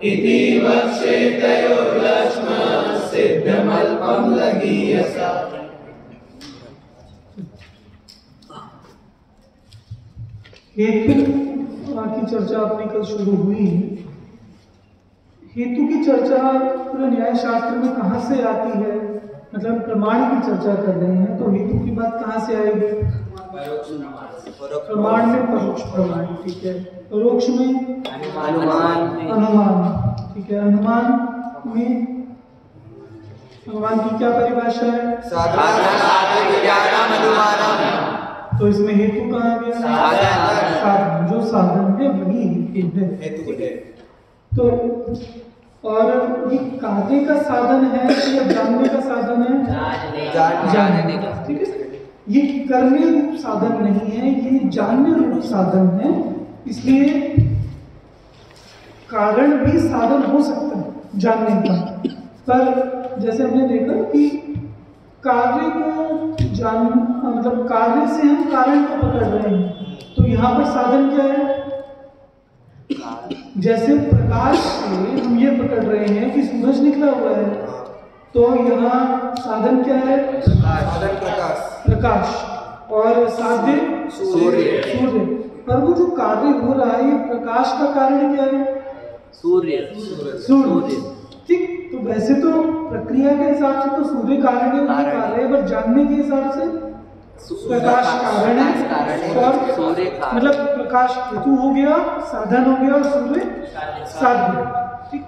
इति वक्षेतयोर्लक्ष्मः सिद्धमल्पं लघीयसा। हेतु की चर्चा अपनी कल शुरू हुई। हेतु की चर्चा पूरे न्याय शास्त्र में कहाँ से आती है, मतलब प्रमाण की चर्चा कर रहे हैं, तो हेतु की बात कहाँ से आएगी? प्रमाण में परोक्ष प्रमाण, ठीक है। परोक्ष में अनुमान, ठीक है। अनुमान की क्या परिभाषा है? तो इसमें हेतु कहाँ गया? साधन। जो साधन है वही हेतु है। तो और ये कार्य का साधन है या जानने का साधन है? जानने का, ठीक है। ये करने रूप साधन नहीं है, ये जानने रूप साधन है। इसलिए कारण भी साधन हो सकता है जानने का, पर जैसे हमने देखा कि कार्य को मतलब कार्य से हम कारण को पकड़ रहे हैं, तो यहाँ पर साधन क्या है? जैसे प्रकाश से हम ये पकड़ रहे हैं कि सूरज निकला हुआ है, तो यहाँ साधन क्या है? प्रकाश और साध्य सूर्य। पर वो जो कार्य हो रहा है, ये प्रकाश का कारण क्या है? सूर्य। ठीक। तो वैसे तो प्रक्रिया के हिसाब से तो सूर्य कारण है, कार्य है, पर जानने के हिसाब से प्रकाश कारण है और सूर्य मतलब प्रकाश हेतु हो गया, साधन हो गया, और सूर्य साध्य। ठीक।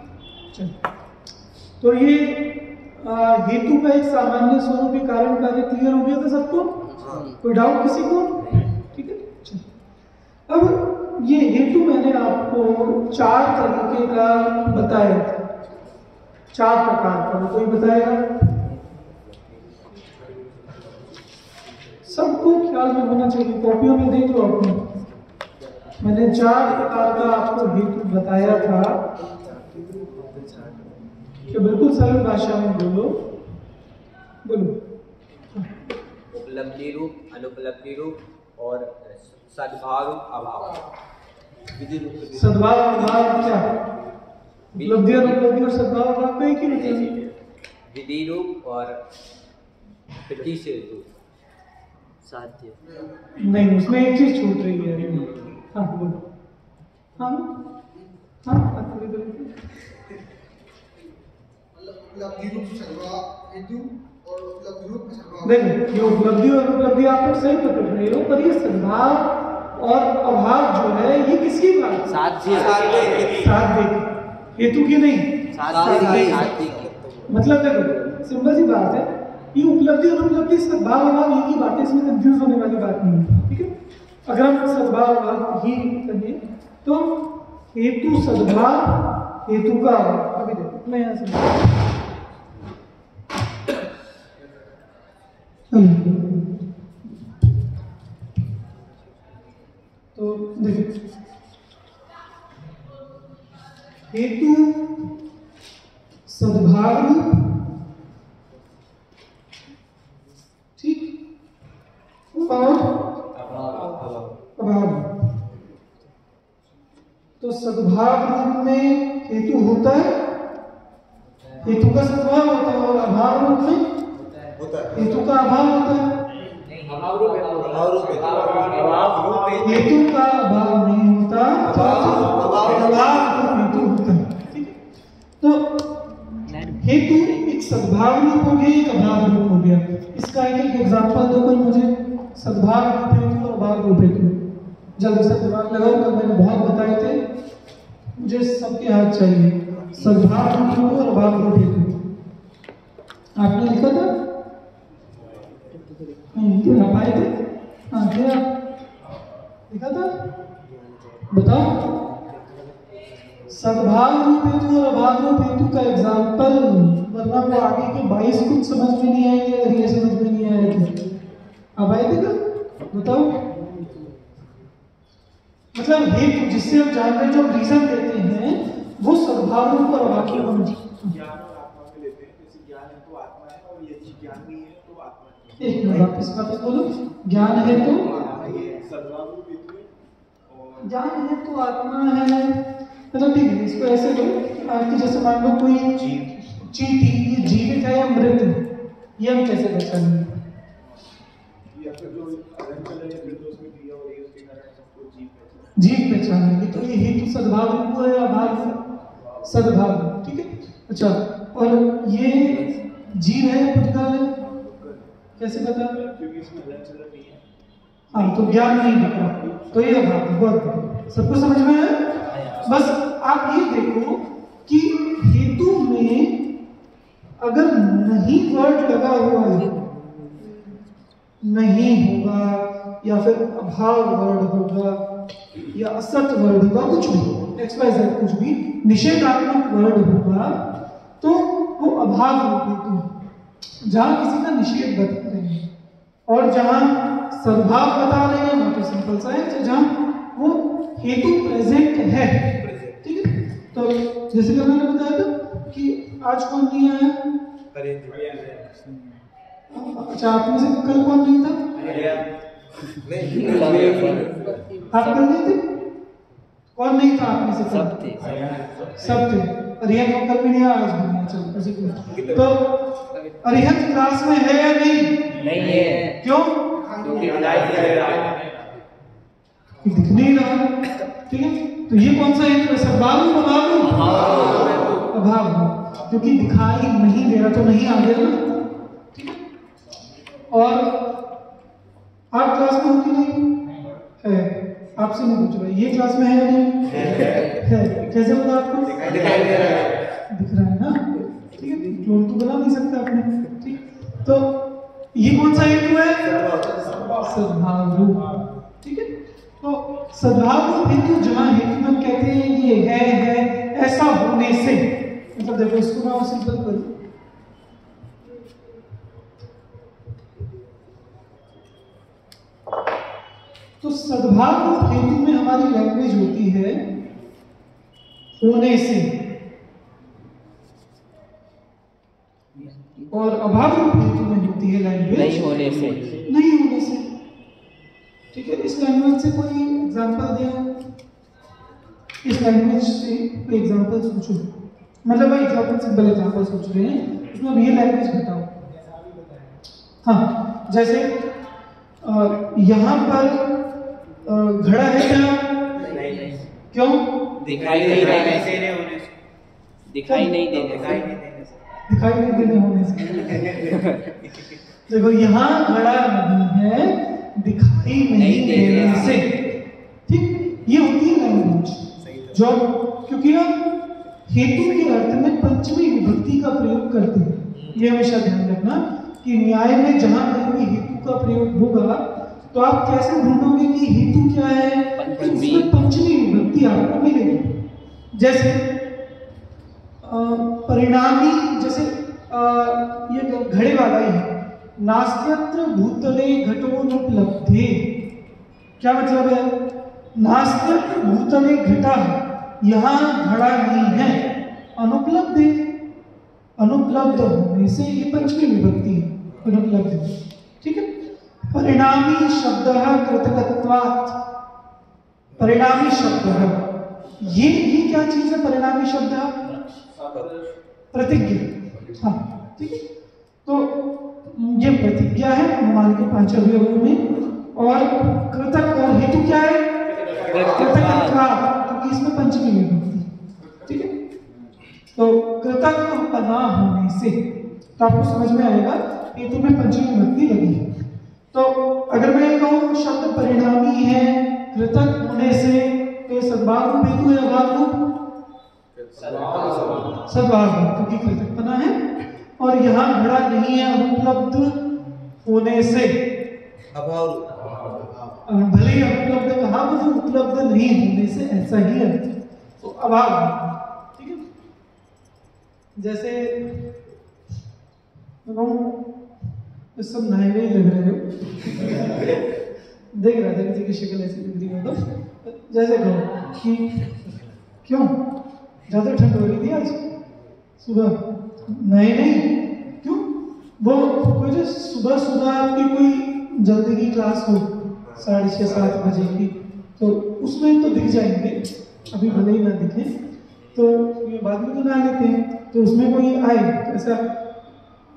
तो ये हेतु का एक सामान्य स्वरूपी कारण कार्य क्लियर हो गया था सबको? कोई डाउट किसी को? ठीक है। अब ये हेतु मैंने आपको 4 तरीके का बताया था, 4 प्रकार का। कोई बताएगा? सबको ख्याल में होना चाहिए, कॉपियों में देख लो अपने। मैंने 4 प्रकार का आपको हेतु बताया था कि बिल्कुल सरल भाषा में बोलो। उपलब्धि रूप, अनुपलब्धि रूप और सद्भाव अभाव। सद्भाव अभाव क्या? उपलब्धि अनुपलब्धि और सद्भाव अभाव का एक ही मतलब? विधि रूप और प्रति से रूप साध्य। नहीं, उसमें एक चीज छूट रही है। हाँ बोलो। हाँ देखो, ये उपलब्धि और उपलब्धि आप लोग सही पकड़ रहे हो, पर ये सद्भाव और अभाव जो है ये किसकी बात? साध्य हेतु की नहीं, साध्य की। मतलब देखो सिंपल सी बात है, ये उपलब्धि और उपलब्धि सद्भाव अभाव एक ही बात है, इसमें कंफ्यूज होने वाली बात नहीं है। ठीक है। अगर हम सद्भाव अभाव ही कहें तो हेतु सद्भाव, हेतु का अभाव। अभी देखो मैं यहाँ से तो देखिए, हेतु सद्भाव, ठीक, और अभाव। तो सद्भाव रूप में हेतु होता है, हेतु का सद्भाव होता है, और अभाव रूप में हेतु का अभाव होता है। हेतु का अभाव नहीं होता, अभाव रूप हेतु होता है। ठीक है। तो हेतु एक सद्भाव रूप हो गया, एक अभाव रूप हो गया। इसका एक एग्जांपल दो कोई मुझे, सद्भाव रूप हेतु और अभाव रूप हेतु। जल्दी से दिमाग लगाओ, कल मैंने बहुत बताए थे, मुझे सबके हाथ चाहिए। सद्भाव रूप हेतु और अभाव रूप हेतु आपने लिखा था? नहीं पाए थे? हाँ क्या लिखा था बताओ। सद्भाव रूप हेतु और अभाव रूप हेतु का एग्जांपल, वरना वो आगे के 22 कुछ समझ में नहीं आएंगे अगर ये समझ में नहीं आए थे। अब आए थे क्या? बताओ। मतलब हेतु जिससे हम जान रहे हैं, जो रीजन देते हैं, वो सद्भाव रूप और अभाव रूप होना। एक मिनट वापस बोलो। ज्ञान है तो आत्मा है, मतलब ठीक है, इसको ऐसे लो कि जैसे मान लो कोई चींटी, ये जीवित है या मृत है, ये हम कैसे पहचानेंगे? जीव पहचानेंगे। तो ये हेतु सद्भाव रूप है या अभाव? सद्भाव, ठीक है। अच्छा, और ये जीव है या पुद्गल है, कैसे पता? हाँ, तो ज्ञान नहीं होता, तो ये अभाव। बहुत सबको समझ में है? बस आप ये देखो कि हेतु में अगर नहीं वर्ड लगा हुआ है, नहीं होगा या फिर अभाव वर्ड होगा या असत वर्ड होगा, कुछ भी XYZ कुछ भी निषेधात्मक वर्ड होगा, तो वो अभाव रूप हेतु है। जहां किसी का निषेध बता रहे हैं और जहां सद्भाव बता रहे हैं, वहां तो सिंपल सा है, जहां वो हेतु प्रेजेंट है, ठीक है। तो जैसे कि मैंने बताया था कि आज कौन नहीं आया? अच्छा, आप में से कल कौन नहीं था? आप कल नहीं थे? कौन नहीं था आप में से? सब थे। सब थे। अरिहंत कल भी नहीं आया, आज भी नहीं। चलो ऐसे क्यों? तो अरिहंत क्लास में है या नहीं? नहीं है। क्यों? दिख नहीं रहा, ठीक है। तो ये कौन सा हेतु है? सद्भाव अभाव, क्योंकि दिखाई नहीं दे रहा तो नहीं आ गया ना, ठीक है। और आप क्लास में हो कि नहीं है? आपसे नहीं पूछ रहा, ये क्लास में है या नहीं है? कैसे पता आपको? दिख रहा है ना, ठीक है। क्लोन तो बना नहीं सकता आपने, ठीक। तो ये कौन सा हेतु है? सद्भाव रूप, ठीक है। तो सद्भाव रूप हेतु जहां हेतु में कहते हैं ये है ऐसा होने से, मतलब देखो इसको मैं सिंपल करूं, तो सद्भाव रूप हेतु में हमारी लैंग्वेज होती है होने से, और अभाव रूप हेतु में होती है लैंग्वेज नहीं होने से। नहीं होने से, ठीक है। इस लैंग्वेज से कोई एग्जांपल दें, इस लैंग्वेज से कोई एग्जांपल सोचो, मतलब भाई एग्जांपल सिंपल एग्जांपल सोच रहे हैं, उसमें रियल लैंग्वेज बताओ। हाँ, जैसे यहाँ पर घड़ा है क्या? नहीं। क्यों? दिखाई नहीं देने से। दिखाई नहीं देने से। दिखाई नहीं देने होने से। देखो यहाँ घड़ा नहीं है, दिखाई नहीं देने से, ठीक। ये होती है लैंग्वेज जो, क्योंकि हम हेतु के अर्थ में पंचमी विभक्ति का प्रयोग करते हैं। ये हमेशा ध्यान रखना कि न्याय में जहां कहीं हेतु का प्रयोग होगा तो आप कैसे ढूंढोगे कि हेतु क्या है? उसमें पंचमी विभक्ति आपको मिलेगी। जैसे परिणामी, जैसे ये घड़े वाला ही है, नास्त्यत्र भूतले घटोनुपलब्धे। क्या मतलब है? नास्त्यत्र भूतले घटा, यहाँ घड़ा नहीं है, अनुपलब्धे, अनुपलब्ध होने से ये पंचमी विभक्ति है, अनुपलब्ध, ठीक है। परिणामी शब्द कृतकत्वात्, परिणामी शब्द है, ये क्या चीज है? परिणामी शब्द प्रतिज्ञा, हाँ, ठीक है। तो ये प्रतिज्ञा है अनुमान के 5 अवयवों में, और कृतक और हेतु क्या है? कृतकत्वात्, क्योंकि इसमें पंचमी विभक्ति, ठीक है। तो कृतक पना होने से, तो आपको समझ में आएगा हेतु में पंचमी विभक्ति लगी है। तो अगर मैं कहूँ शब्द परिणामी है कृतक होने से, तो सद्भाव रूप हेतु है अभाव रूप? सद्भाव रूप, क्योंकि कृतक पना है, और यहाँ घड़ा नहीं है अनुपलब्ध होने से अभाव। भले ही अनुपलब्ध कहा, वो उपलब्ध नहीं होने से ऐसा ही है, तो अभाव, ठीक है। जैसे तो सब नए ही लग रहे हो, देख रहा था किसी की शक्ल ऐसी लग रही हो, तो जैसे कहो कि क्यों ज्यादा ठंड हो रही थी आज सुबह? नहीं, क्यों? वो कोई जो सुबह आपकी कोई जल्दी की क्लास हो 6:30-7 बजे की, तो उसमें तो दिख जाएंगे, अभी भले ही ना दिखे तो ये बाद में तो ना लेते हैं, तो उसमें कोई आए तो ऐसा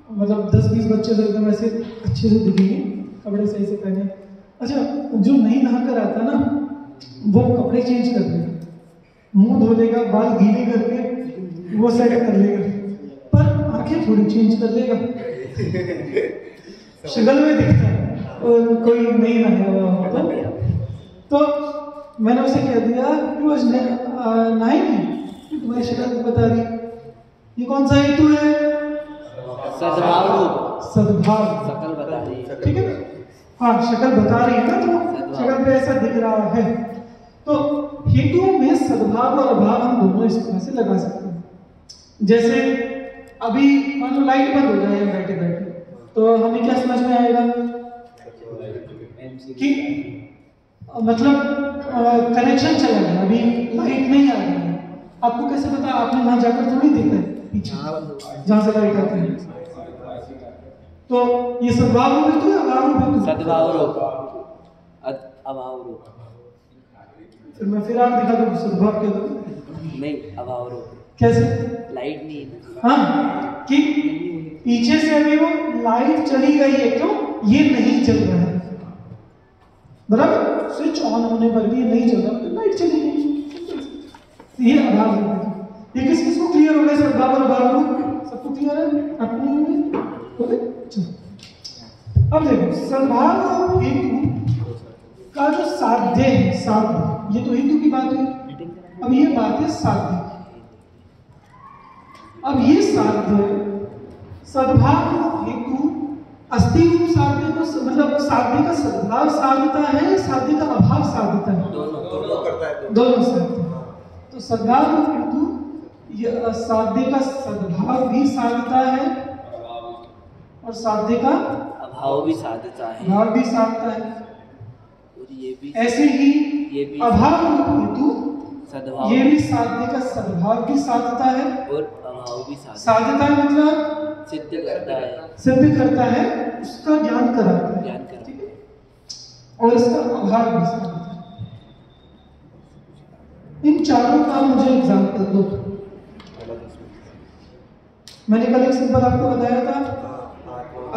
मतलब 10-20 बच्चे तो एकदम ऐसे अच्छे से दिखेंगे, कपड़े सही से पहने। अच्छा, जो नहीं नहा कर आता ना वो कपड़े चेंज कर देगा, मुंह धो लेगा, बाल गीले करके वो सेट कर लेगा, पर आंखें थोड़ी चेंज कर लेगा, शक्ल में दिखता है और कोई नहीं नहाया हुआ होता। तो मैंने उसे कह दिया कि वो नहाई नहीं, तुम्हारी शक्ल बता रही। ये कौन सा हेतु है? सद्भाव रूप। सद्भाव, शकल बता रही है। ठीक है, हाँ शक्ल बता रही है ना, तो शक्ल पे ऐसा दिख रहा है। तो हेतु में सद्भाव और अभाव हम दोनों इस तरह से लगा सकते हैं। जैसे अभी मान लो लाइट बंद हो जाए बैठे बैठे, तो हमें क्या समझ में आएगा कि मतलब कनेक्शन चला गया, अभी लाइट नहीं आ रही है। आपको कैसे पता? आपने वहां जाकर थोड़ी देखा है पीछे जहां से लाइट आती है। तो ये सद्भाव रूप है तो अभाव रूप है? सद्भाव रूप, अभाव रूप। फिर मैं फिर आप दिखा दूं सद्भाव के दो नहीं, अभाव रूप। कैसे? लाइट नहीं है। हाँ, कि पीछे से अभी वो लाइट चली गई है, क्यों? ये नहीं चल रहा है, बराबर? स्विच ऑन होने पर भी ये नहीं चल रहा, लाइट चली गई, ये अभाव है। ये किस किस को क्लियर हो गया? सद्भाव और अभाव रूप सबको क्लियर है? आपको नहीं हुए? अब देखो, सद्भाव हेतु का जो साध्य है, साध्य, ये तो हेतु की बात है। अब ये बात है साध्य। अब ये साध्य सद्भाव हेतु अस्थि रूप साध्य को मतलब साध्य का सद्भाव साधता है, साध्य का अभाव साधता है, दोनों करता है, दोनों साधता है। तो सद्भाव हेतु ये साध्य का सद्भाव भी साधता है और साध्य का अभाव भी साधता है, अभाव भी साधता है। और ये भी ऐसे ही ये भी अभाव हेतु सद्भाव, ये भी साध्य का सद्भाव भी साधता है और अभाव भी साधता साधता है, मतलब सिद्ध करता है, सिद्ध करता है, उसका ज्ञान कराता है, ज्ञान करता ठीक है, और इसका अभाव भी साधता है। इन चारों का मुझे एग्जाम्पल दो। मैंने कल एक सिंपल आपको बताया था,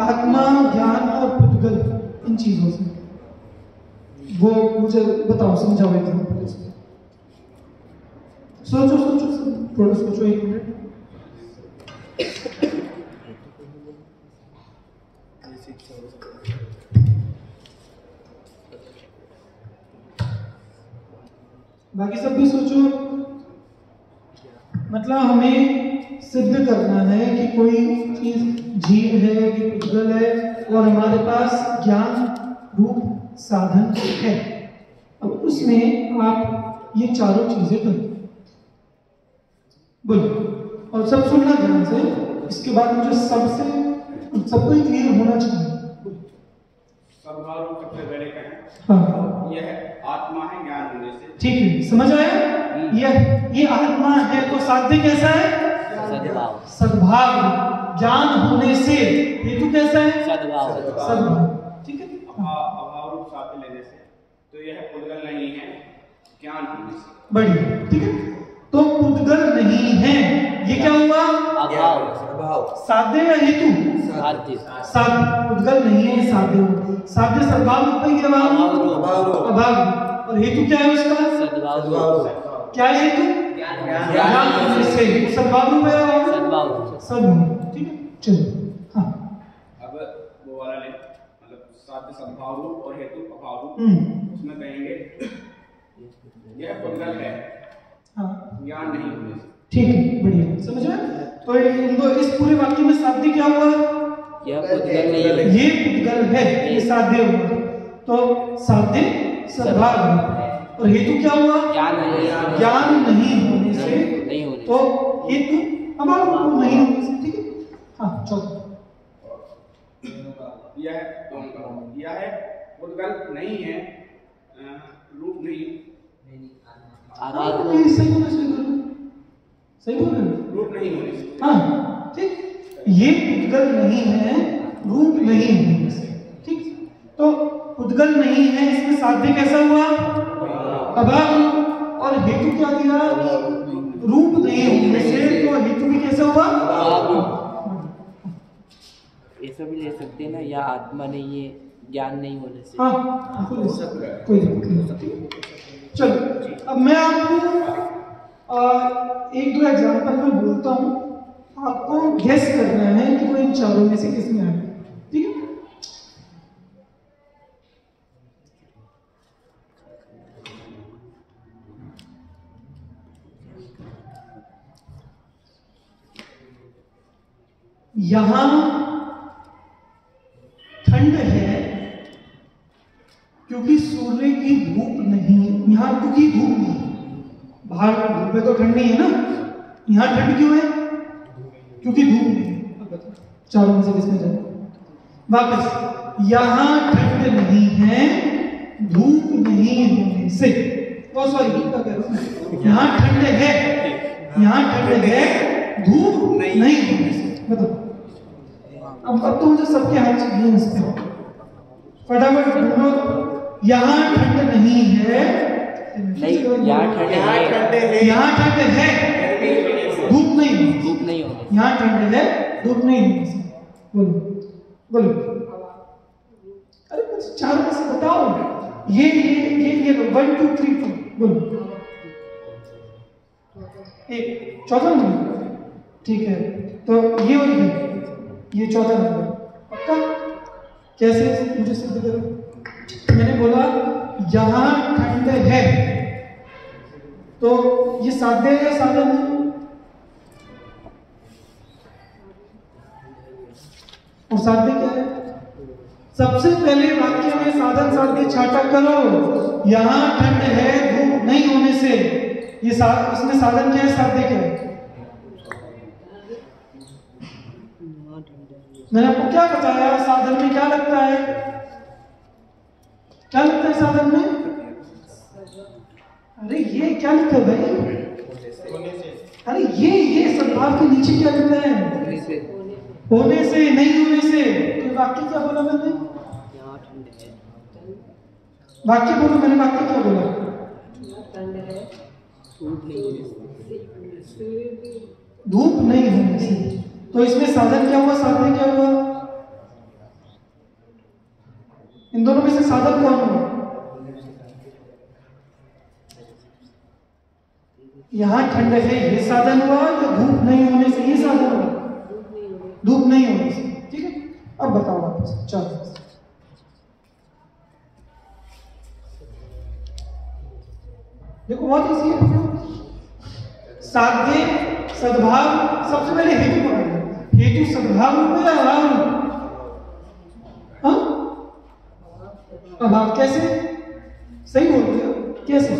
आत्मा, ज्ञान और पुद्गल, इन चीजों से। वो मुझे बताओ, समझाओ एग्जाम्पल इसमें। सोचो सोचो, थोड़ा सोचो, 1 मिनट। बाकी सब भी सोचो। मतलब हमें सिद्ध करना है कि कोई चीज जीव है कि पुद्गल है, और हमारे पास ज्ञान रूप साधन है। अब उसमें आप ये चारों चीजें करो, बोलो, और सब सुनना ध्यान से। इसके बाद मुझे सबको ही क्लियर होना चाहिए। सद्भाव रूप सबसे पहले कहें, हाँ, यह आत्मा है ज्ञान होने से। ठीक है, समझ आया? ये आत्मा है तो साध्य कैसा है? सद्भाव, सद्भाव। ज्ञान होने से हेतु कैसा है? सद्भाव, सद्भाव, ठीक है। अभाव रूप साध्य लेने से तो यह पुद्गल नहीं है, ज्ञान होने से। बढ़िया, ठीक है। तो पुद्गल नहीं है, ये क्या हुआ? अभाव, साध्य या हेतु? साध्य, साध्य। पुद्गल नहीं है, साध्य। साध्य सद्भाव रूप में क्या? अभाव। और हेतु क्या है उसका? सद्भाव, क्या है हेतु? ज्ञान होने से सद्भाव रूप है, सद्भाव, सद्भाव, ठीक है। चलो, हाँ, अब वो वाला ले, मतलब साध्य सद्भाव रूप और हेतु अभाव रूप। उसमें कहेंगे यह पुद्गल है, हाँ, ज्ञान नहीं होने से। ठीक है, बढ़िया, समझ में? तो इन दो, इस पूरे वाक्य में साध्य क्या हुआ? यह पुद्गल नहीं है, ये पुद्गल है, ये साध्य हुआ। तो साध्य सद्भाव है, और हेतु क्या हुआ? ज्ञान नहीं, ज्ञान नहीं होने से, नहीं होने तो हेतु अभाव रूप नहीं होने से, ठीक है। हाँ, चलो, यह पुद्गल नहीं है, रूप नहीं, अभाव, सही बोल रहे, सही बोल रहे, रूप नहीं होने से। हाँ, ठीक। ये पुद्गल नहीं है, रूप नहीं होने से, ठीक। तो पुद्गल नहीं है, इसमें साध्य कैसा हुआ? अभाव। और हेतु क्या दिया कि रूप नहीं होने से, तो हेतु भी कैसा हुआ? ऐसा भी ले सकते हैं ना, या आत्मा नहीं है ज्ञान नहीं होने से। हाँ कोई नहीं। चलो अब मैं आपको एक दो एग्जांपल में बोलता हूँ, आपको गेस करना है कि वो इन चारों में से किसमें आए, ठीक है? यहां ठंड है क्योंकि सूर्य की धूप नहीं, यहां क्योंकि धूप नहीं, बाहर धूप है तो ठंड नहीं है ना, यहां ठंड क्यों है? क्योंकि धूप नहीं है। चारों में से किसमें जाए? वापस, यहां ठंड नहीं है धूप नहीं होने से, ओ सॉरी क्या कह रहा हूं, यहां ठंड है, यहां ठंड है धूप नहीं होने से। बताओ अब तो मुझे सबके हाथ चाहिए इस पे, फटाफट ढूंढो। यहाँ ठंड नहीं है, नहीं, यहाँ ठंड है, यहाँ ठंड है धूप नहीं, धूप नहीं होने, यहाँ ठंड है धूप नहीं होने। बोलो बोलो, अरे कुछ चारों में से बताओ। ये 1 2 3 4 बोलो। एक चौथा नंबर, ठीक है, तो ये और ये चौथा नंबर पक्का? कैसे मुझे सिद्ध करो। मैंने बोला यहां ठंड है, तो ये साध्य है या साधन है? और साध्य क्या है? सबसे पहले वाक्य में साधन साध्य छाटा करो। यहां ठंड है धूप नहीं होने से, ये इसमें साधन क्या है, साध्य क्या है? मैंने आपको क्या बताया, साधन में क्या लगता है? क्या लगता है साधन में? अरे ये क्या लिखा है भाई? अरे ये सद्भाव के नीचे क्या लिखा है? होने से नहीं होने से। तो वाक्य क्या बोला मैंने? वाक्य बोलो, मैंने वाक्य क्या बोला? धूप नहीं होने से। तो इसमें साधन क्या हुआ, साध्य क्या हुआ? इन दोनों में से साधन कौन हुआ? यहां ठंड है ये साधन हुआ, या धूप नहीं होने से ये साधन हुआ? धूप नहीं होने से, ठीक है। अब बताओ वापस, चलो देखो बहुत इजी है। साध्य सद्भाव, सबसे पहले हेतु पकड़ना। हेतु सद्भाव रूप है या अभाव रूप? हाँ अभाव कैसे? सही बोलते हो, कैसे?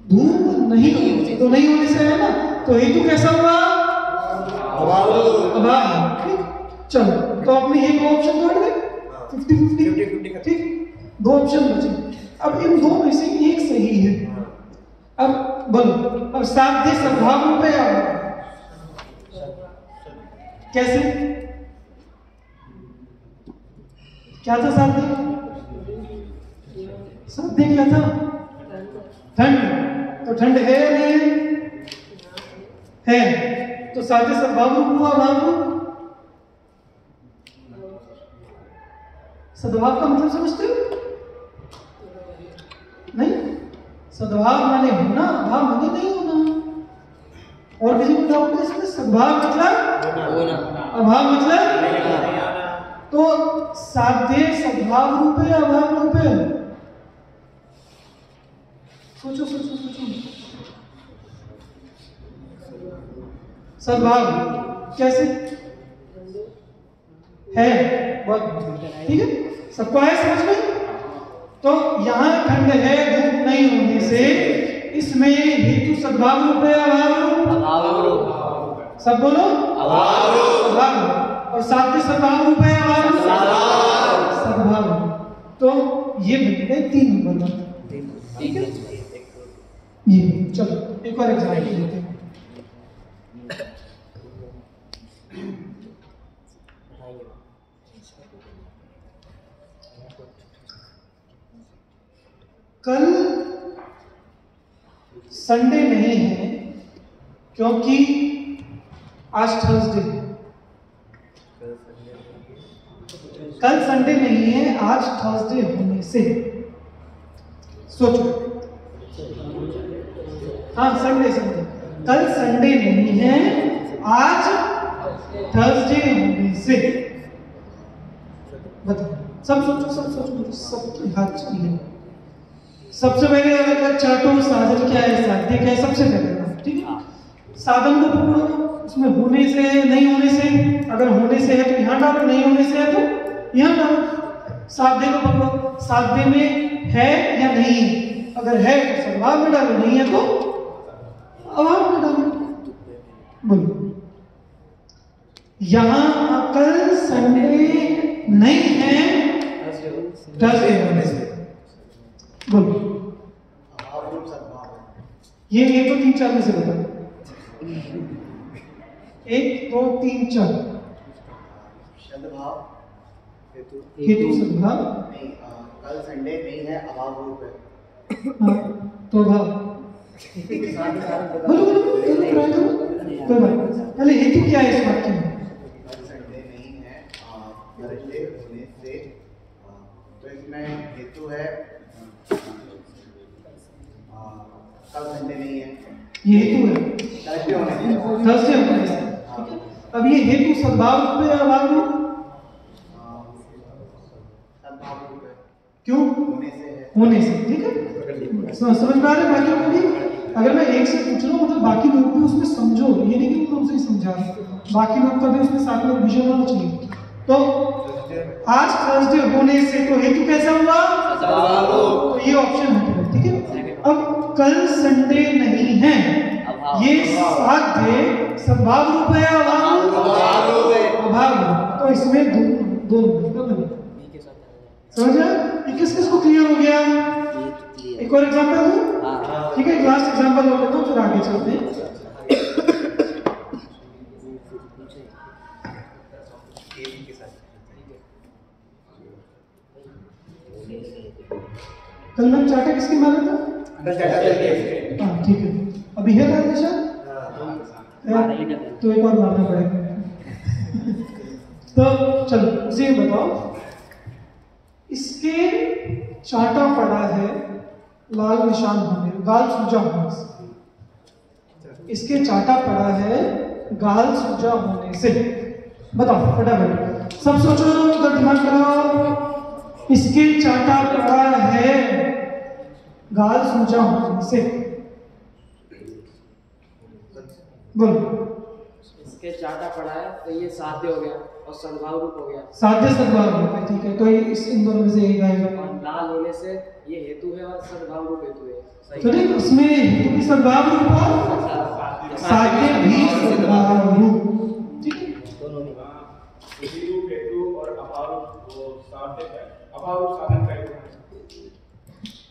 धूप नहीं होने, तो नहीं होने से है ना, तो हेतु कैसा हुआ? अभाव। ठीक, चलो तो आपने ये दो ऑप्शन जोड़ गए, 50-50, ठीक, दो ऑप्शन बचे। अब इन दो में से एक सही है। अब बोलो, अब साध्य सद्भाव रूप है या कैसे? क्या था साध्य? साध्य क्या था? ठंड। तो ठंड है या नहीं है? है। तो साध्य सद्भाव रूप हुआ, अभाव रूप? सद्भाव का मतलब समझते हो? नहीं, सद्भाव माने होना, अभाव माने नहीं होना। और किसी को डाउट है इसमें? सद्भाव मतलब होना, अभाव मतलब? तो साध्य सद्भाव रूप है या अभाव रूप है? सोचो सोचो सोचो। सद्भाव कैसे है? बहुत ठीक है, सबको है समझ में? तो यहां ठंड है धूप नहीं होने से, इसमें हेतु सद्भाव रूप है, अभाव रूप? अभाव रूप। सब बोलो, अभाव रूप। और साध्य सद्भाव रूप है, अभाव रूप? सद्भाव रूप। तो ये बनते 3 नंबर, ठीक है जी। चलो एक और एग्जाम्पल लेते हैं। कल संडे नहीं है क्योंकि आज थर्सडे है। कल संडे नहीं है, आज थर्सडे होने से। सोचो। हाँ, संडे कल संडे नहीं है, आज थर्सडे होने से। बताओ, सब सोचो, सबके हाथ चलिए। सबसे पहले अगर चार्टो साधन क्या है, साध्य क्या है, सबसे पहले ठीक है। साधन को पकड़ो, उसमें होने से नहीं होने से, अगर होने से है तो यहाँ डालो, नहीं होने से है तो यहाँ डालो। साध्य को पकड़ो, साध्य में है या नहीं है, अगर है तो सद्भाव में डालो, नहीं है तो अभाव में डालो। बोलो, यहां कल संडे नहीं है, थर्सडे होने से। बोलो, ये 1 2 3 4 में से बताओ। 1 2 3 4। सद्भाव हेतु सद्भाव नहीं, कल संडे नहीं है, अभाव रूप है। हाँ, तो भाव बोलो पहले हेतु क्या है इस वाक्य में? कल संडे नहीं है, थर्सडे होने से। तो इसमें हेतु है कल संडे नहीं है, ये हेतु है थर्सडे होने से। थर्सडे होने से, ठीक है। अब ये हेतु सद्भाव रूप है या अभाव रूप? सद्भाव रूप है। क्यों? होने से है। होने से, ठीक है। समझ में आ रहा है बाकी लोग भी? अगर मैं एक से पूछ रहा हूँ मतलब बाकी लोग भी उसमें समझो, ये नहीं कि मैं तुमसे ही समझा रहा हूँ, बाकी लोग का भी उसमें साथ में विजन होना चाहिए। तो आज थर्सडे होने से तो हेतु कैसा हुआ? तो ये ऑप्शन है, ठीक है। अब कल संडे नहीं है, ये साध्य सद्भाव रूप है या अभाव रूप? तो इसमें दो समझ रहे? ये किस को क्लियर हो गया? एक और एग्जांपल दूं? ठीक है, एक लास्ट एग्जांपल हो लेता हूं, फिर आगे चलते हैं। कल मैं चार्टर किसकी मारा था? हाँ, ठीक है। अभी है ना दिशा? तो एक और मारना पड़ेगा। तो चलो मुझे ये बताओ, इसके चाटा पड़ा है लाल निशान होने, गाल सूजा होने से। इसके चाटा पड़ा है गाल सूजा होने से। बताओ फटाफट, सब सोचो, उधर दिमाग लगाओ। इसके चाटा पड़ा है गाल सूजा होने से। बोलो। इसके चाटा पड़ा है तो ये साध्य हो गया और सद्भाव रूप हो गया। साध्य सद्भाव रूप है, ठीक है। तो ये इस इन दोनों में से एक आएगा। और लाल होने से ये हेतु है और सद्भाव रूप हेतु है। तो नहीं, उसमें हेतु भी सद्भाव रूप और साध्य भी सद्भाव रूप, ठीक है। इसी रूप हेतु और अभाव वो साध्य है। अभाव रूप साधन का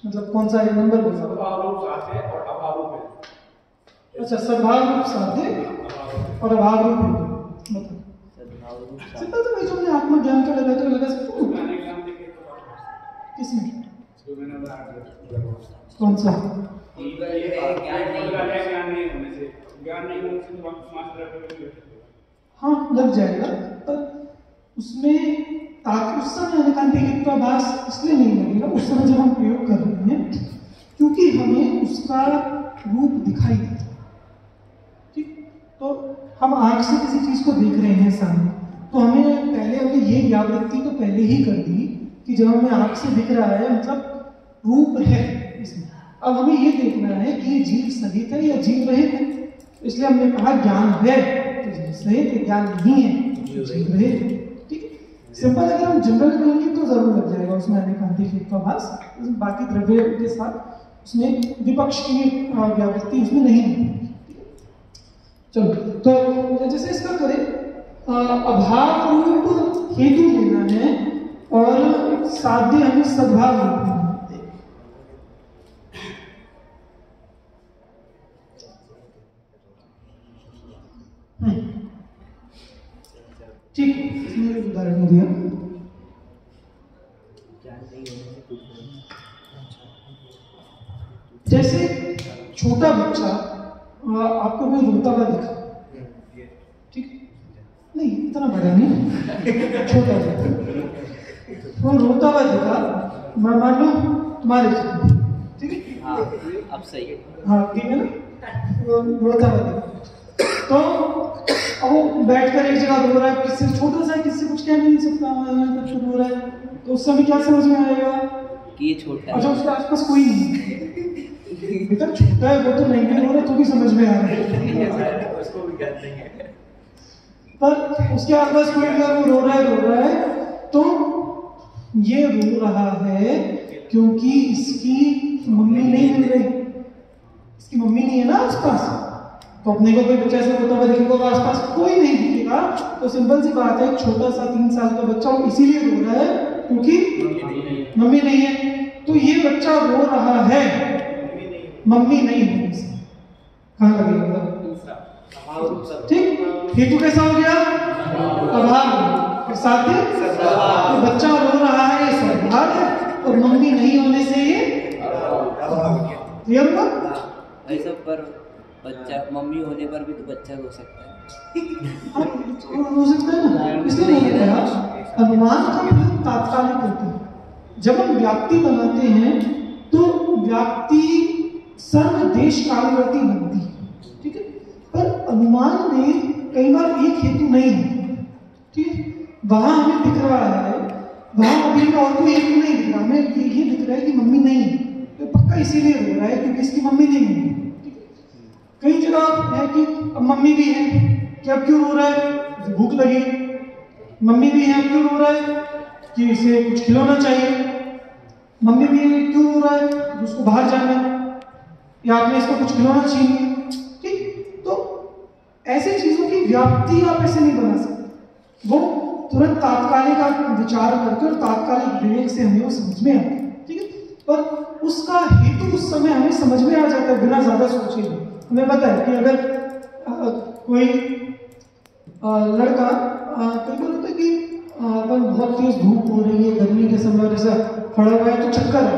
मतलब कौन सा है नंबर? सद्भाव रूप साध्य और अभाव रूप हेतु। अच्छा, सद्भाव रूप साध्य और अभाव रूप हेतु। मतलब सिंपल तो भाई, जो हमने आत्मज्ञान का लगा तो लगा सकते हो। किसमें? जो मैंने बताया कौन सा? ज्ञान नहीं होने से, ज्ञान नहीं होने से हाँ, लग जाएगा, पर उसमें ताकि उस समय अनिकांतिकत्वाभास इसलिए नहीं लगेगा उस समय जब हम प्रयोग कर रहे हैं, क्योंकि हमें उसका रूप दिखाई देता है, ठीक। तो हम आंख से किसी चीज को देख रहे हैं सामने, तो हमें पहले हमने ये व्यावृत्ति तो पहले ही कर दी कि जब हमें आंख से दिख रहा है मतलब रूप है इसमें। अब हमें ये देखना है कि ये जीव सहित है या जीव रहित है। इसलिए हमने कहा ज्ञान है तो जीव सहित है, ज्ञान नहीं है तो जीव रहित है, ठीक है। सिंपल अगर हम जनरल करेंगे तो जरूर लग जाएगा उसमें अनिकांतिकत्वाभास। बाकी द्रव्य के साथ उसमें विपक्ष की व्यावृत्ति उसमें नहीं है। चलो, तो जैसे इसका करें, अभाव रूप हेतु लेना है और साध्य हमें सद्भाव रूप लेना है। ठीक है, इसमें एक उदाहरण दिया। जैसे छोटा बच्चा रोता हुआ दिखा, ठीक है, नहीं इतना बड़ा नहीं, छोटा सा, वो रोता हुआ दिखा, मैं मान लो तुम्हारे से, ठीक है, हाँ अब सही है, हाँ ठीक है ना, वो रोता हुआ दिखा, तो अब वो बैठकर एक जगह रो रहा है, किससे छोटा सा है, किससे कुछ कह नहीं सकता, कुछ रो रहा है, तो उस समय क्या समझ में आएगा कि ये छोटा अच्छा, उसके आसपास कोई नहीं, बेटा छोटा है वो तो नहीं भी रो रहा तो भी समझ में आ रहा है, उसको भी कहते हैं। पर उसके आसपास कोई नहीं, वो रो रहा है, तो ये रो रहा है क्योंकि इसकी मम्मी नहीं मिल रही, इसकी मम्मी नहीं है ना आसपास, तो अपने को कोई बच्चा ऐसे रोता हुआ दिखेगा, आसपास कोई नहीं दिखेगा, तो सिंपल सी बात है, छोटा सा 3 साल का बच्चा वो इसीलिए रो रहा है क्योंकि मम्मी नहीं है, तो ये बच्चा रो रहा है मम्मी नहीं होने से, कहाँ लगेगा, ठीक, हेतु कैसा हो गया, अभाव, साध्य, तो बच्चा रो रहा है ये स्वभाव है, और मम्मी नहीं होने से ये क्लियर हुआ, ऐसा, पर बच्चा मम्मी होने पर भी तो बच्चा रो सकता है, हो सकता है ना, इसलिए मैंने कहा अनुमान का प्रयोग तात्कालिक होता है, जब हम व्याप्ति बनाते हैं तो व्याप्ति सर्वदेश कालवर्ती बनती है, ठीक है, पर अनुमान में कई बार एक हेतु नहीं है, ठीक है, वहां हमें दिख रहा है, वहां अभी और कोई हेतु नहीं दिख रहा, हमें ये दिख रहा है कि मम्मी नहीं है, तो पक्का इसीलिए रो रहा है क्योंकि इसकी मम्मी नहीं है, ठीक है, कई जगह है कि अब मम्मी भी है कि अब क्यों रो रहा है, भूख लगी, मम्मी भी है अब क्यों रो रहा है कि इसे कुछ खिलौना चाहिए, मम्मी भी है क्यों रो रहा है कि उसको बाहर जाना है, या आपने इसको कुछ खिलौना चाहिए, ठीक, तो ऐसी चीजों की व्याप्ति आप ऐसे नहीं बना सकते, वो तुरंत तात्कालिक आप विचार करके और तात्कालिक विवेक से हमें वो समझ में आता है, ठीक है, पर उसका हेतु उस समय हमें समझ में आ जाता है बिना ज्यादा सोचे, हमें पता है कि अगर कोई लड़का कई बार होता है कि अपन बहुत तेज धूप हो रही है, गर्मी के समय और ऐसा खड़ा हुआ है तो चक्कर है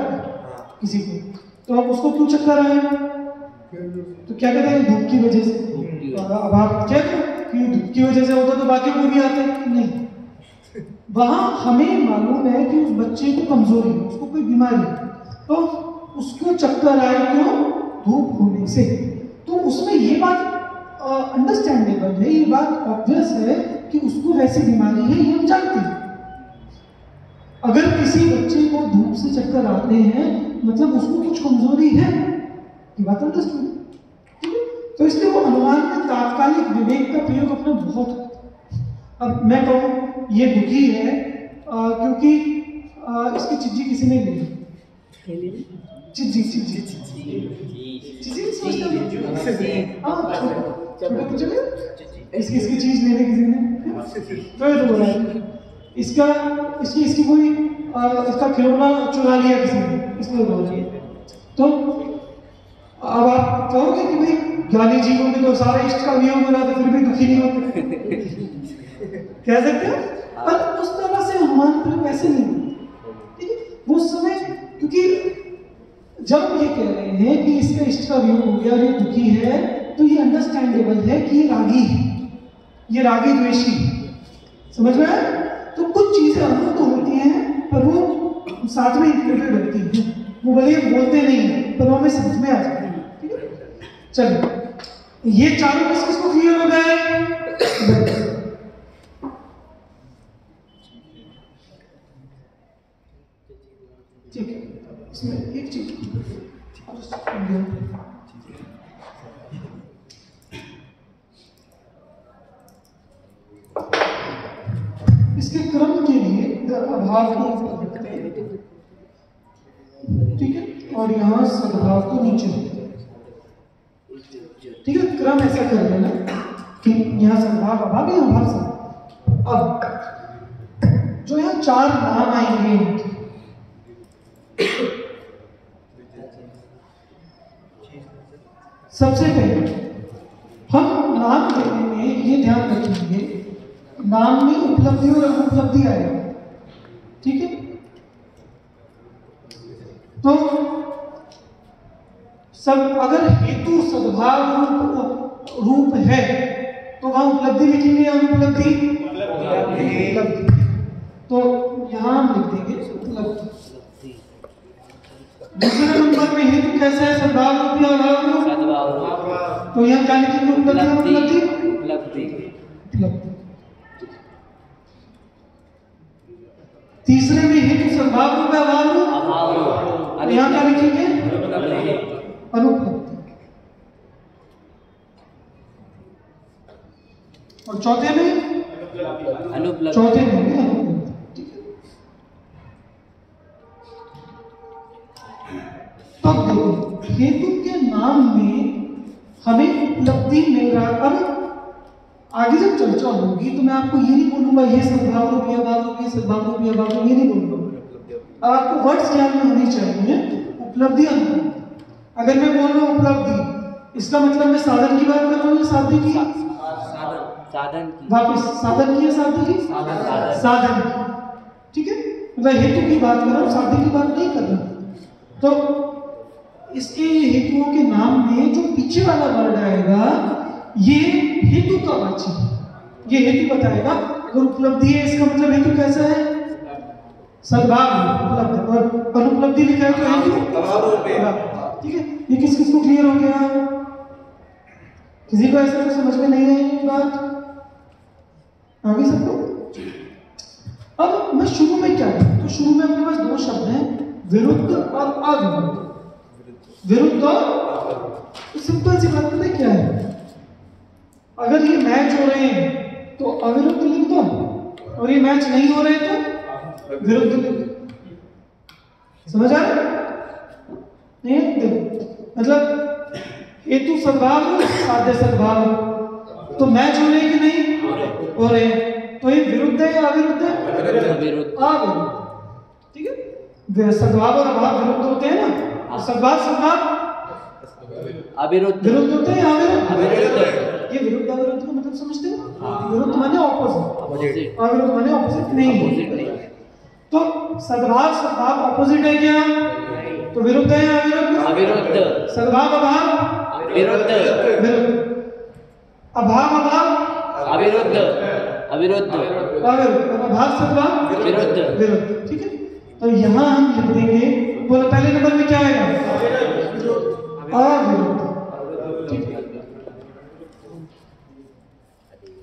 किसी को, तो अब उसको क्यों चक्कर आए, तो क्या कहते हैं धूप की वजह से, अब आप क्या कि धूप की वजह से होता तो बाकी को भी आते हैं नहीं, वहां हमें मालूम है कि उस बच्चे को कमजोरी है, उसको कोई बीमारी है, तो उसको चक्कर आए क्यों, धूप होने से, तो उसमें ये बात अंडरस्टैंडेबल है, ये बात ऑब्वियस है कि उसको वैसी बीमारी है, ये हम जानते हैं, अगर किसी बच्चे को धूप से चक्कर आते हैं मतलब उसको कुछ कमजोरी है, ये बात अंडरस्टैंड, ठीक है, तो इसलिए वो अनुमान में तात्कालिक विवेक का प्रयोग अपना बहुत होता है। अब मैं कहूँ ये दुखी है क्योंकि इसकी चिज्जी किसी ने ली, चिज्जी चिज्जी चिज्जी इसकी चीज ले ली किसी ने, तो ये तो बोला इसकी कोई इसका खिलौना चुरा लिया किसी ने, इसलिए बोला, तो अब आप कहोगे कि भाई ज्ञानी जीवों में तो सारे इष्ट का वियोग हो रहा था फिर भी दुखी नहीं होते, कह सकते हैं, पर उस तरह से अनुमान प्रयोग ऐसे नहीं होते, ठीक है, वो समय क्योंकि जब ये कह रहे हैं कि इसका इष्ट का वियोग हो गया और ये दुखी है, तो ये अंडरस्टैंडेबल है कि ये रागी है, ये रागी द्वेषी है, समझ में आया, तो कुछ चीजें अमूर्त तो होती हैं पर वो साथ में इंक्लूडेड होती हैं, वो भले बोलते नहीं है पर वो हमें समझ में आ जाती है, ठीक है, चलिए ये चारों बस किसको क्लियर हो गए, ठीक है, इसमें एक चीज इसके क्रम के लिए इधर अभाव को रखते हैं, ठीक है, और यहाँ सद्भाव को नीचे रखते हैं, ठीक है, क्रम ऐसा कर लेना कि यहाँ सद्भाव अभाव या अभाव सद्भाव। अब जो यहाँ 4 नाम आएंगे, सबसे पहले हम नाम लेने में ये ध्यान रखेंगे, नाम में उपलब्धि और अनुपलब्धि आएगा, ठीक है, तो सब अगर हेतु सद्भाव रूप रूप है तो वहां उपलब्धि लिखेंगे या अनुपलब्धि? उपलब्धि। तो यहाँ हम लिख देंगे उपलब्धि। दूसरे नंबर में हेतु कैसा है? सद्भाव रूप या अभाव रूप? सद्भाव रूप। तो यहाँ क्या लिखेंगे? उपलब्धि या अनुपलब्धि? उपलब्धि। उपलब्धि। तीसरे में हेतु सद्भाव रूप या अभाव रूप? अभाव रूप। तो यहाँ क्या लिखेंगे? अनुपलब्धि। और चौथे में? अनुपलब्धि। चौथे में भी अनुपलब्धि। ठीक है। तब देखो हेतु के नाम में हमें उपलब्धि मिल रहा है। अब आगे जब चर्चा होगी तो मैं आपको ये नहीं बोलूंगा ये सद्भाव रूप, ये अभाव रूप, ये सद्भाव रूप, ये अभाव रूप, ये नहीं बोलूंगा। अब आपको वर्ड्स ज्ञान में होनी चाहिए उपलब्धि, अनुपलब्धि। अगर मैं बोल रहा हूँ उपलब्धि, इसका मतलब मैं साधन की बात कर रहा हूँ या साध्य की? साधन की। वापस साधन की या साध्य की? साधन की। ठीक है, मतलब हेतु की बात कर रहा हूँ, साध्य की बात नहीं कर रहा। तो इसके हेतुओं के नाम में जो पीछे वाला वर्ड आएगा ये हेतु का वाची है, ये हेतु बताएगा। अगर उपलब्धि है इसका मतलब हेतु कैसा है? सद्भाव उपलब्ध। और अनुपलब्धि लिखा है तो हेतु अभाव रूप है। ठीक है, ये किस किस को क्लियर हो गया? किसी को ऐसा कुछ समझ में नहीं आई ये बात? आगे सबको? अब मैं शुरू में क्या करूं? तो शुरू में अपने पास दो शब्द हैं, विरुद्ध और अविरुद्ध। विरुद्ध और तो सिंपल सी बात पता है क्या है? अगर ये मैच हो रहे हैं तो अविरुद्ध लिख दो, और ये मैच नहीं हो रहे तो विरुद्ध लिख दो। समझ आ रहा? नहीं देखो, मतलब हेतु सद्भाव, साध्य सद्भाव, तो मैच हो रहे कि नहीं हो रहे? तो ये विरुद्ध है या अविरुद्ध है? अविरुद्ध। ठीक है, सद्भाव और अभाव विरुद्ध होते हैं ना। सद्भाव सद्भाव अविरुद्ध विरुद्ध होते हैं या अविरुद्ध? अविरुद्ध। ये विरुद्ध अविरुद्ध का मतलब समझते हो? विरुद्ध माने ऑपोजिट, अविरुद्ध माने ऑपोजिट नहीं। तो सद्भाव सद्भाव ऑपोजिट है क्या? तो विरुद्ध है या अविरुद्ध? अविरुद्ध। सद्भाव अभाव विरुद्ध। विरुद्ध। अभाव अभाव अविरुद्ध। अविरुद्ध। अविरुद्ध। अभाव सद्भाव विरुद्ध। विरुद्ध। ठीक है, तो यहाँ हम लिख देंगे, बोलो पहले नंबर में क्या आएगा? अविरुद्ध। ठीक है,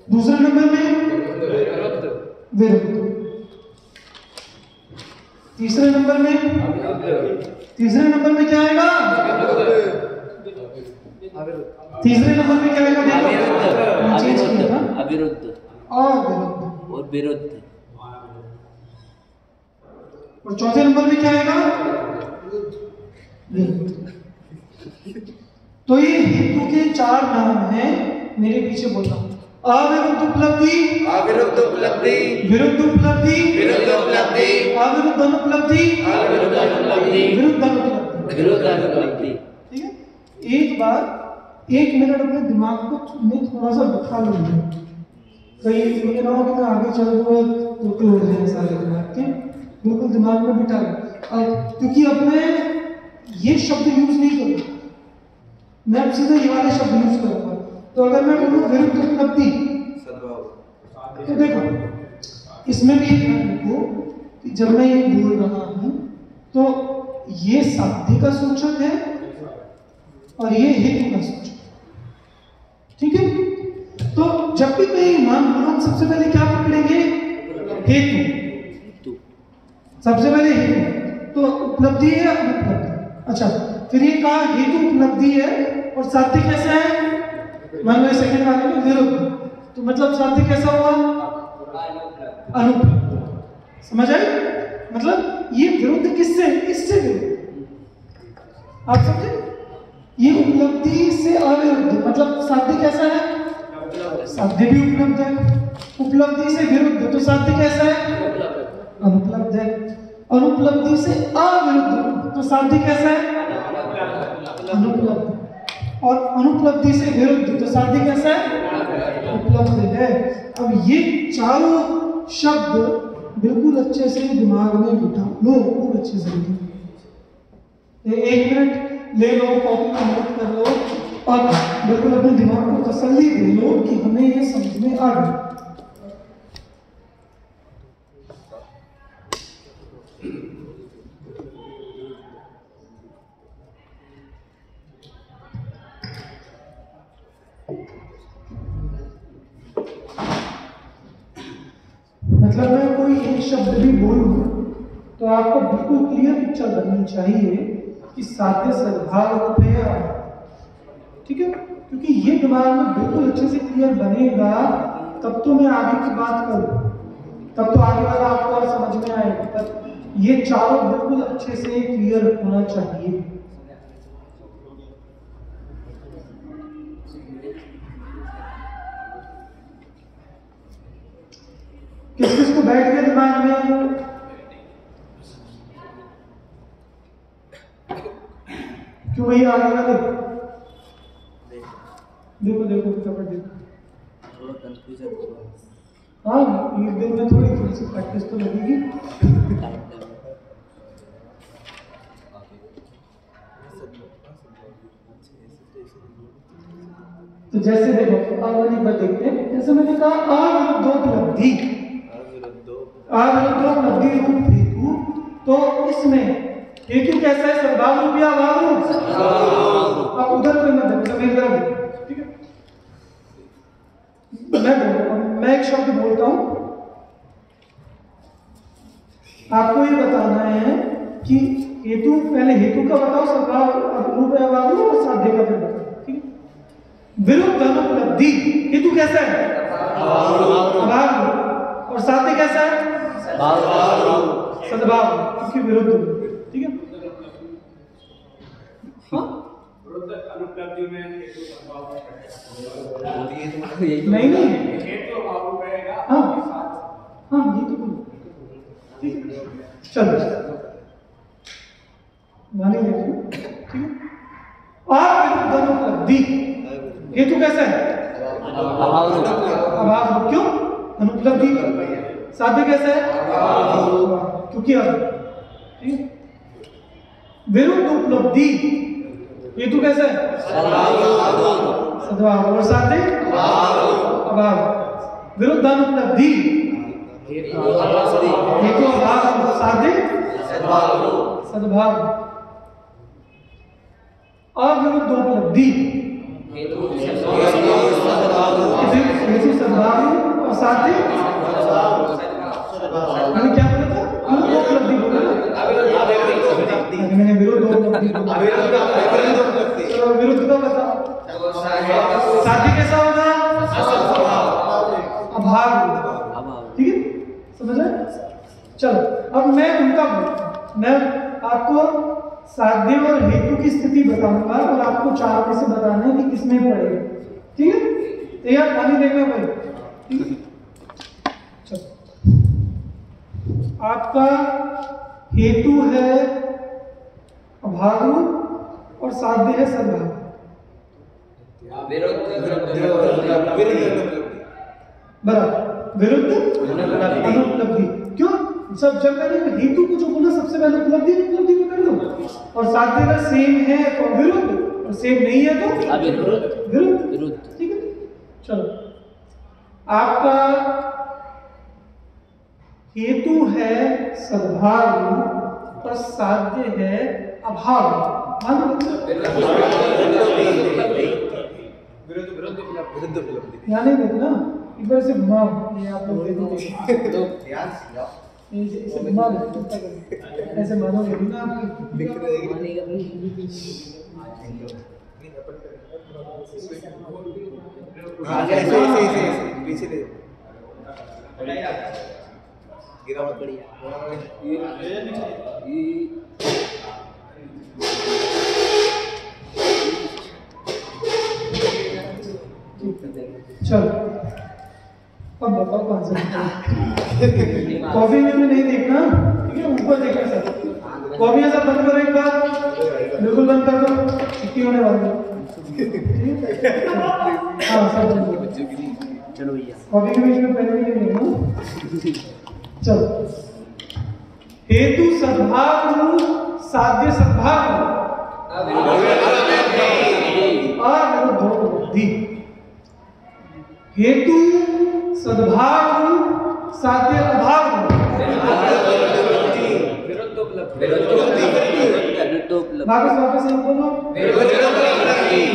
दूसरे नंबर में विरुद्ध। तीसरे नंबर में क्या आएगा? तीसरे नंबर में क्या आएगा? अविरुद्ध। अविरुद्ध और विरुद्ध। और चौथे नंबर में क्या आएगा? विरुद्ध। तो ये हेतु के चार नाम हैं, मेरे पीछे बोल रहा हूं। अविरुद्ध उपलब्धि, अविरुद्ध उपलब्धि, विरुद्ध उपलब्धि, विरुद्ध उपलब्धि, अविरुद्ध अनुपलब्धि, अविरुद्ध अनुपलब्धि, विरुद्ध अनुपलब्धि। विरुद्ध अनुपलब्धि। ठीक है, एक बार 1 मिनट अपने दिमाग को में थोड़ा सा बिठा लूंगा, कहीं ये ना हो कि मैं आगे चल दूँ तो क्लोज है सारे दिमाग के, बिल्कुल दिमाग में बिठा लो। क्योंकि अब मैं ये शब्द यूज नहीं करूँगा, मैं अब सीधा ये वाले शब्द यूज करूँगा। तो अगर मैं बोलूँ विरुद्ध उपलब्धि, तो देखो इसमें भी ध्यान रखो कि जब मैं ये बोल रहा हूँ तो ये साध्य का सूचक है और ये हेतु का सूचक। ठीक है, तो जब भी मैं मान बोलूँ सबसे पहले क्या पकड़ेंगे? हेतु। सबसे पहले हेतु, तो उपलब्धि है या अनुपलब्धि? अच्छा, फिर ये कहा हेतु उपलब्धि है और साध्य कैसा है? मान लो सेकंड वाले में विरुद्ध, तो मतलब साध्य कैसा हुआ? अनुपलब्ध। समझ आई? मतलब ये विरुद्ध किससे? इससे विरुद्ध। आप समझे? ये उपलब्धि से अविरुद्ध, मतलब साध्य कैसा है? साध्य भी उपलब्ध है। उपलब्धि से विरुद्ध, तो साध्य कैसा है? अनुपलब्ध है। अनुपलब्धि से अविरुद्ध, तो साध्य कैसा है? अनुपलब्ध। और अनुपलब्धि से विरुद्ध, तो साध्य कैसा है? उपलब्ध है। अब ये चारों शब्द बिल्कुल अच्छे से दिमाग में बिठा लो, खूब अच्छे से। 1 मिनट ले लो, कॉपी में नोट कर लो। और बिल्कुल अपने दिमाग को तसल्ली दे लो कि हमें ये समझ में आ गया। मतलब मैं कोई एक शब्द भी बोलूं तो आपको बिल्कुल क्लियर पिक्चर बननी चाहिए कि साध्य सद्भाव रूप है या, ठीक है? क्योंकि ये दिमाग में बिल्कुल अच्छे से क्लियर बनेगा तब तो मैं आगे की बात करूं, तब तो आगे वाला आपको और समझ में आएगा। पर ये चारों बिल्कुल अच्छे से क्लियर होना चाहिए। किस किस को बैठ गया दिमाग में? क्यों वही आगे वाले? देखो देखो फटाफट देखो। थोड़ा कंफ्यूजन हुआ। हाँ, एक दिन में थोड़ी सी प्रैक्टिस तो लगेगी। तो जैसे देखो अब वाली बात देखते हैं। जैसे मैंने कहा अविरुद्धोपलब्धि, अविरुद्धोपलब्धि रूप हेतु, तो इसमें हेतु कैसा है? सद्भाव रूप या अभाव रूप? अब उधर कोई मत देखो, मेरी तरफ देखो, ठीक है? मैं एक शब्द बोलता हूं, आपको ये बताना है कि हेतु, पहले हेतु का बताओ, सद्भाव रूप या अभाव रूप, और साध्य का फिर बताओ, ठीक है? विरुद्ध अनुपलब्धि हेतु कैसा है? अभाव रूप। और साध्य कैसा है? सद्भाव, क्योंकि विरुद्ध, ठीक है? हाँ? विरुद्ध अनुपलब्धि में हेतु सद्भाव नहीं नहीं, हेतु अभाव रहेगा। हाँ हाँ, ये तो बोलो, ठीक है? चलो मानी लेते, ठीक है? और विरुद्ध अनुपलब्धि हेतु कैसा है? अभाव रूप। क्यों? अनुपलब्धि। साध्य कैसा है? क्योंकि अब, ठीक है? विरुद्ध उपलब्धि हेतु कैसा है? सद्भाव। और साध्य? अभाव। विरुद्ध अनुपलब्धि हेतु अभाव, साध्य सद्भाव। अविरुद्ध उपलब्धि हेतु सद्भाव और साध्य। मैंने क्या बोला था? उपलब्धि बोला ना? मैंने विरुद्ध उपलब्धि बोला। विरुद्ध का बताओ। साध्य कैसा होगा? अभाव, ठीक है? समझ आए? चलो अब मैं उनका मैं आपको साध्य और हेतु की स्थिति बताऊंगा और आपको चार में से बताना है कि किसमें पड़ेगा, ठीक है? तैयार? पानी देखना भाई, ठीक है? चलो, आपका हेतु है अभाव और साध्य है सद्भाव। बराबर, विरुद्ध अनुपलब्धि। क्यों? सब जब मैंने हेतु को जो बोला सबसे पहले उपलब्धि अनुपलब्धि में कर दो, और साध्य का सेम है तो विरुद्ध, और सेम नहीं है तो विरुद्ध, ठीक है? चलो, आपका हेतु है सद्भाव और साध्य है अभाव। यानी देखना एक बार से घुमाओ, ये आप लोग देखोगे ऐसे घुमा लो, ऐसे मानोगे भी ना आप। पीछे ले गिरा मत बढ़िया। चलो अब बताओ कौन सा? कॉफी में भी नहीं देखना, ठीक है? ऊपर देखना सर। कॉफी ऐसा बंद करो एक बार, बिल्कुल बंद कर दो, छुट्टी होने वाली है। हाँ सब बंद करो। चलो भैया, कॉफी के बीच में पहले भी नहीं देखना। चलो, हेतु सद्भाव साध्य सद्भाव। अविरुद्धोपलब्धि। हेतु सद्भाव रूप साध्य अभाव रूप वापस एक बोलो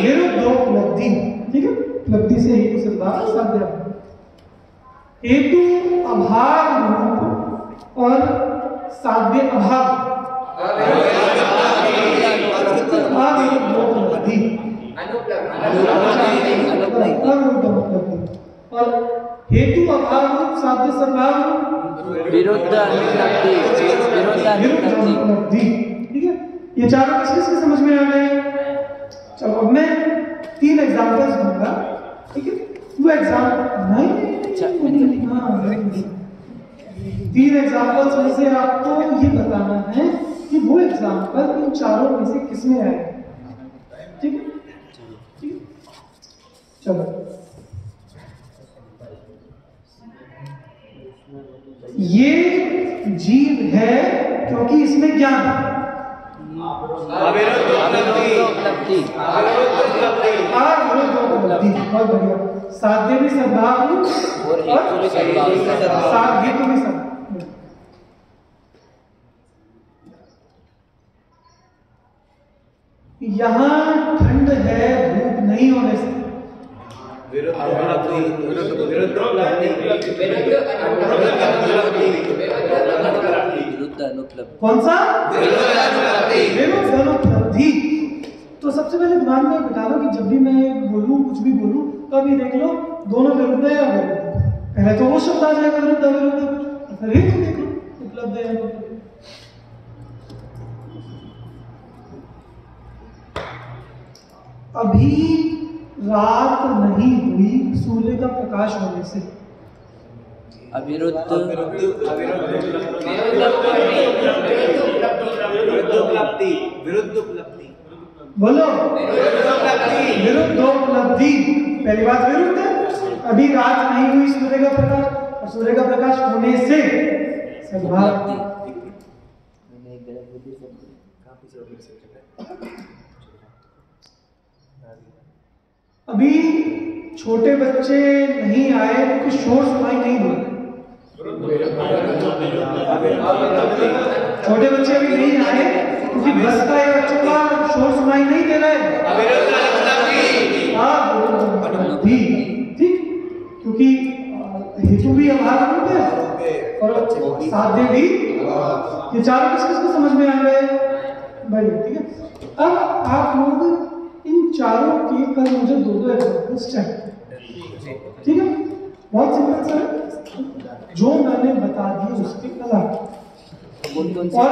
विरुद्धोपलब्धि। ठीक है, उपलब्धि से हेतु सद्भाव साध्य अभाव। हेतु अभाव रूप और साध्य अभाव अविरुद्धोपलब्धि और हेतु अभाव रूप साध्य सद्भाव विरुद्ध अनुपलब्धि। ठीक है, ये चारों किसके समझ में आ गए? चलो अब मैं 3 एग्जांपल्स दूंगा। ठीक है, वो एग्जाम्पल नहीं 3 एग्जांपल्स में से आपको ये बताना है कि वो एग्जांपल इन चारों में से किस में आए। ठीक है, चलो ये जीव है क्योंकि इसमें ज्ञान है। अविरुद्धोपलब्धि। बहुत बढ़िया। साध्य भी सद्भाव और हेतु भी सद्भाव। साध्य भी सद्भाव। यहाँ ठंड है धूप नहीं होने से। विरुद्ध अनुपलब्धि। कौन सा? विरुद्ध अनुपलब्धि। तो सबसे पहले दिमाग में बिठा लो कि जब भी मैं बोलूं कुछ भी बोलूं तो अभी देख लो दोनों विरुद्ध है या विरुद्ध। पहले तो वो शब्द आ जाएगा विरुद्ध विरुद्ध, फिर ये तो देख लो उपलब्ध है या अनुपलब्ध। अभी रात नहीं हुई सूर्य का प्रकाश होने से। अविरुद्ध बोलो विरुद्धोपलब्धि। पहली बात विरुद्ध है, अभी रात नहीं हुई सूर्य का प्रकाश और सूर्य का प्रकाश होने से सद्भाव। अभी छोटे बच्चे नहीं आए क्योंकि शोर सुनाई नहीं दे रहा। छोटे बच्चे अभी नहीं आए क्योंकि बस का या बच्चों का शोर सुनाई नहीं दे रहा है। ठीक, क्योंकि हेतु भी अभाव रूप है और साध्य भी। ये चारों किसको समझ में आ गए? बढ़िया। ठीक है, अब आप लोग इन चारों के कल मुझे 2-2 एग्जाम्पल्स चाहिए। ठीक है, बहुत सिंपल सर, जो मैंने बता दिए उसके कल आप और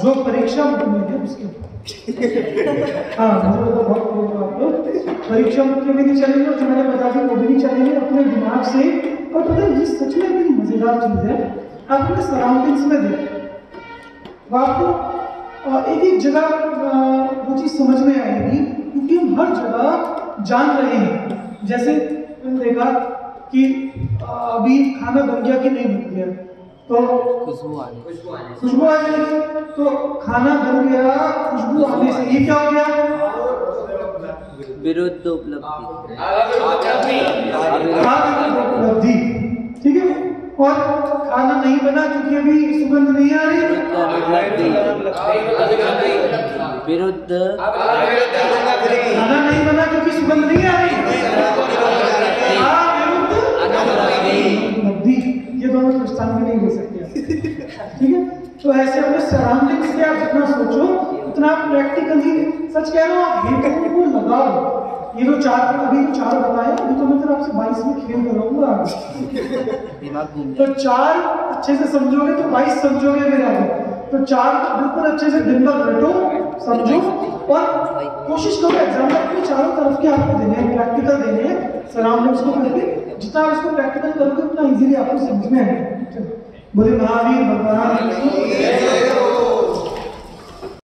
जो परीक्षा बुक में है उसके हाँ मुझे तो बहुत आप लोग परीक्षा बुक के भी नहीं चलेंगे और जो मैंने बता दी वो भी नहीं चलेंगे अपने दिमाग से। और पता है ये सच में इतनी मजेदार चीज है, आप अपने सराउंडिंग्स में देखें आपको एक एक जगह वो चीज समझ में आएगी क्योंकि हम हर जगह जान रहे हैं। जैसे मैंने देखा कि अभी खाना बन गया कि नहीं बन गया तो खुशबू आ गई, तो खाना बन गया खुशबू आने से ये क्या हो गया? विरुद्ध उपलब्धि। ठीक है, और खाना नहीं बना क्योंकि अभी सुगंध नहीं आ रही। विरुद्ध। खाना नहीं बना क्योंकि सुगंध नहीं आ रही। ये दोनों दृष्टांत भी नहीं दे सकते। ठीक है, तो ऐसे अपने सराउंडिंग्स से आप जितना सोचो उतना आप प्रैक्टिकली सच कह रहे हो, आप हेतुओं को लगाओ। ये जो चार अभी जो 4 बताए अभी तो मैं फिर आपसे 22 में खेल कराऊंगा। तो 4 अच्छे से समझोगे तो 22 समझोगे मेरे आगे। तो 4 बिल्कुल अच्छे से दिन भर बैठो समझो और कोशिश करो एग्जाम में अपने चारों तरफ के आपको देने हैं, प्रैक्टिकल देने हैं सराउंडिंग्स को करके। जितना आप इसको प्रैक्टिकल करोगे उतना इजीली आपको समझ में आएगा। बोले महावीर भगवान